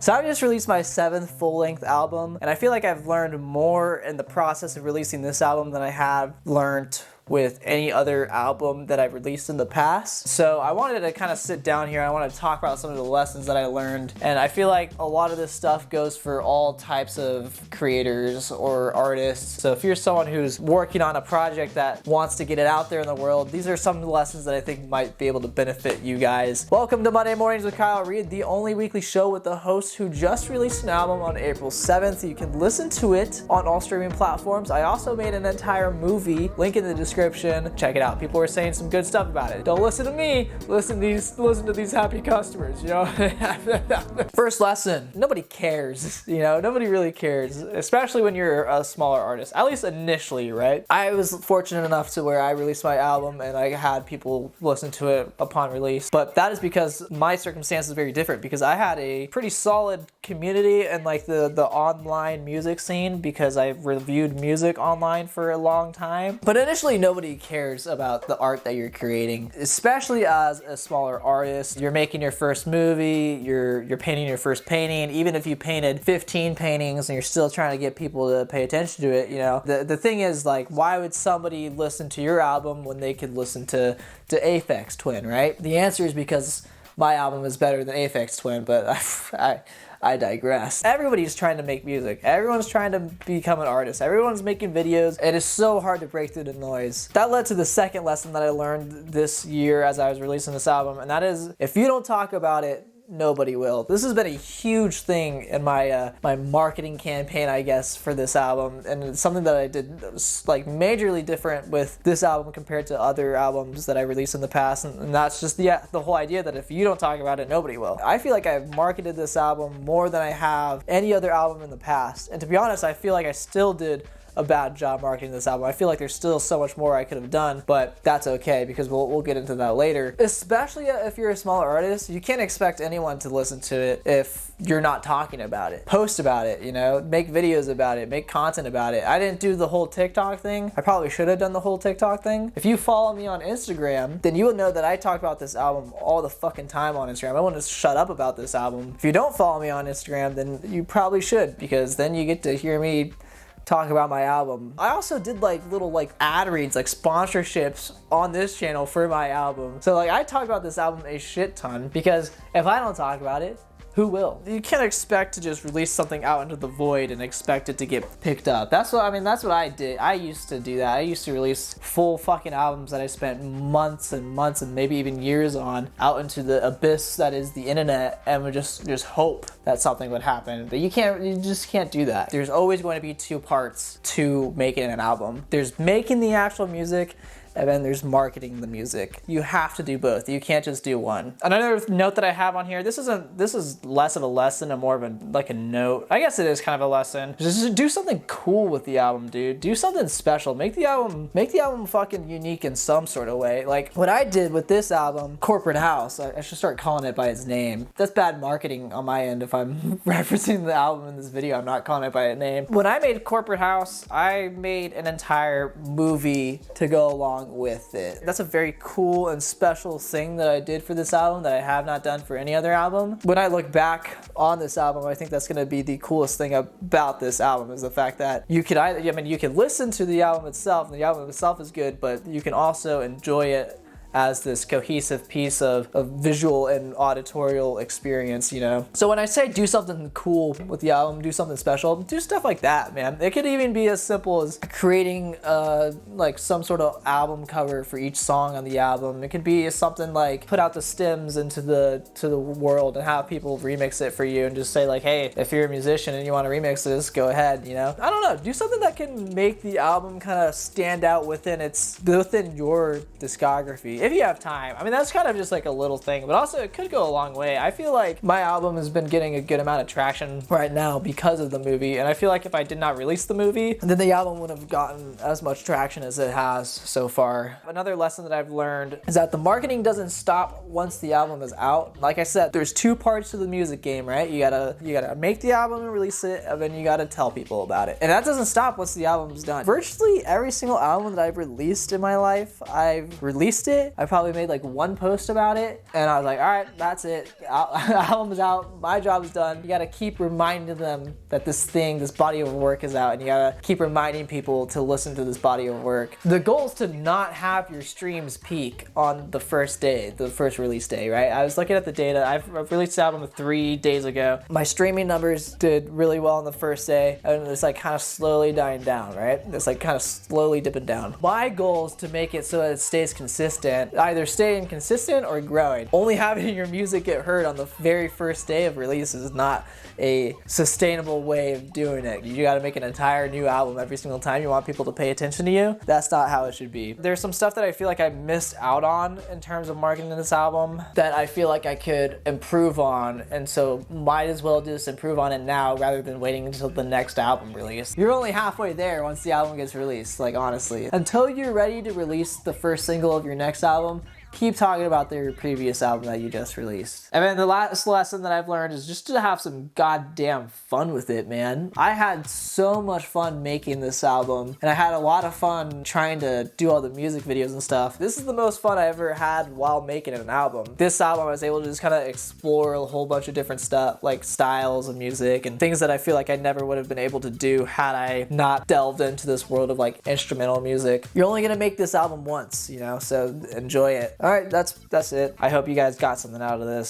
So I just released my 7th full-length album, and I feel like I've learned more in the process of releasing this album than I have learned with any other album that I've released in the past. So I wanted to kind of sit down here. I want to talk about some of the lessons that I learned. And I feel like a lot of this stuff goes for all types of creators or artists. So if you're someone who's working on a project that wants to get it out there in the world, these are some of the lessons that I think might be able to benefit you guys. Welcome to Monday Mornings with Kyle Reed, the only weekly show with the host who just released an album on April 7th. You can listen to it on all streaming platforms. I also made an entire movie, link in the description. Check it out. People are saying some good stuff about it. Don't listen to me. Listen to these happy customers, you know? First lesson, nobody cares, you know? Nobody really cares, especially when you're a smaller artist, at least initially, right? I was fortunate enough to where I released my album and I had people listen to it upon release, but that is because my circumstance is very different because I had a pretty solid community and like the online music scene because I reviewed music online for a long time. But initially, nobody cares about the art that you're creating, especially as a smaller artist. You're making your first movie, you're painting your first painting. Even if you painted 15 paintings and you're still trying to get people to pay attention to it, you know, the thing is, like, why would somebody listen to your album when they could listen to Aphex Twin, right? The answer is because my album is better than Aphex Twin, but I digress. Everybody's trying to make music. Everyone's trying to become an artist. Everyone's making videos. It is so hard to break through the noise. That led to the second lesson that I learned this year as I was releasing this album, and that is, if you don't talk about it, nobody will. This has been a huge thing in my my marketing campaign, I guess, for this album, and it's something that I did like majorly different with this album compared to other albums that I released in the past, and that's just the whole idea that if you don't talk about it, nobody will. I feel like I've marketed this album more than I have any other album in the past, and to be honest, I feel like I still did a bad job marketing this album. I feel like there's still so much more I could have done, but that's okay because we'll get into that later. Especially if you're a smaller artist, you can't expect anyone to listen to it if you're not talking about it. Post about it, you know, make videos about it, make content about it. I didn't do the whole TikTok thing. I probably should have done the whole TikTok thing. If you follow me on Instagram, then you will know that I talk about this album all the fucking time on Instagram. I want to shut up about this album. If you don't follow me on Instagram, then you probably should, because then you get to hear me talk about my album. I also did like little like ad reads, like sponsorships on this channel for my album. So like I talk about this album a shit ton because if I don't talk about it, who will? You can't expect to just release something out into the void and expect it to get picked up. That's what I did. I used to do that. I used to release full fucking albums that I spent months and months and maybe even years on out into the abyss that is the internet, and would just hope that something would happen. But you just can't do that. There's always going to be two parts to making an album. There's making the actual music, and then there's marketing the music. You have to do both. You can't just do one. Another note that I have on here, this is less of a lesson and more of a note. I guess it is kind of a lesson. Just do something cool with the album, dude. Do something special. Make the album fucking unique in some sort of way. Like what I did with this album, Corporate House, I should start calling it by its name. That's bad marketing on my end if I'm referencing the album in this video. I'm not calling it by its name. When I made Corporate House, I made an entire movie to go along with it. That's a very cool and special thing that I did for this album that I have not done for any other album. When I look back on this album, I think that's going to be the coolest thing about this album, is the fact that you can listen to the album itself, and the album itself is good, but you can also enjoy it as this cohesive piece of visual and auditorial experience, you know? So when I say do something cool with the album, do something special, do stuff like that, man. It could even be as simple as creating like some sort of album cover for each song on the album. It could be something like put out the stems into the world and have people remix it for you and just say like, hey, if you're a musician and you want to remix this, go ahead, you know? I don't know, do something that can make the album kind of stand out within your discography. If you have time. I mean, that's kind of just like a little thing, but also it could go a long way. I feel like my album has been getting a good amount of traction right now because of the movie, and I feel like if I did not release the movie, then the album wouldn't have gotten as much traction as it has so far. Another lesson that I've learned is that the marketing doesn't stop once the album is out. Like I said, there's two parts to the music game, right? You gotta make the album and release it, and then you gotta tell people about it. And that doesn't stop once the album's done. Virtually every single album that I've released in my life, I've released it, it. I probably made like one post about it, and I was like, all right, that's it. Album is out. My job is done. You gotta keep reminding them that this body of work is out, and you gotta keep reminding people to listen to this body of work. The goal is to not have your streams peak on the first day, the first release day, right? I was looking at the data. I've released the album 3 days ago. My streaming numbers did really well on the first day, and it's like kind of slowly dying down, right? It's like kind of slowly dipping down. My goal is to make it so that it stays consistent, either staying consistent or growing. Only having your music get heard on the very first day of release is not a sustainable way of doing it. You gotta make an entire new album every single time you want people to pay attention to you. That's not how it should be. There's some stuff that I feel like I missed out on in terms of marketing this album that I feel like I could improve on, and so might as well just improve on it now rather than waiting until the next album release. You're only halfway there once the album gets released, like honestly. Until you're ready to release the first single of your next album, keep talking about their previous album that you just released. And then the last lesson that I've learned is just to have some goddamn fun with it, man. I had so much fun making this album, and I had a lot of fun trying to do all the music videos and stuff. This is the most fun I ever had while making an album. This album I was able to just kind of explore a whole bunch of different stuff, like styles of music and things that I feel like I never would have been able to do had I not delved into this world of like instrumental music. You're only gonna make this album once, you know, so enjoy it. All right, that's it. I hope you guys got something out of this.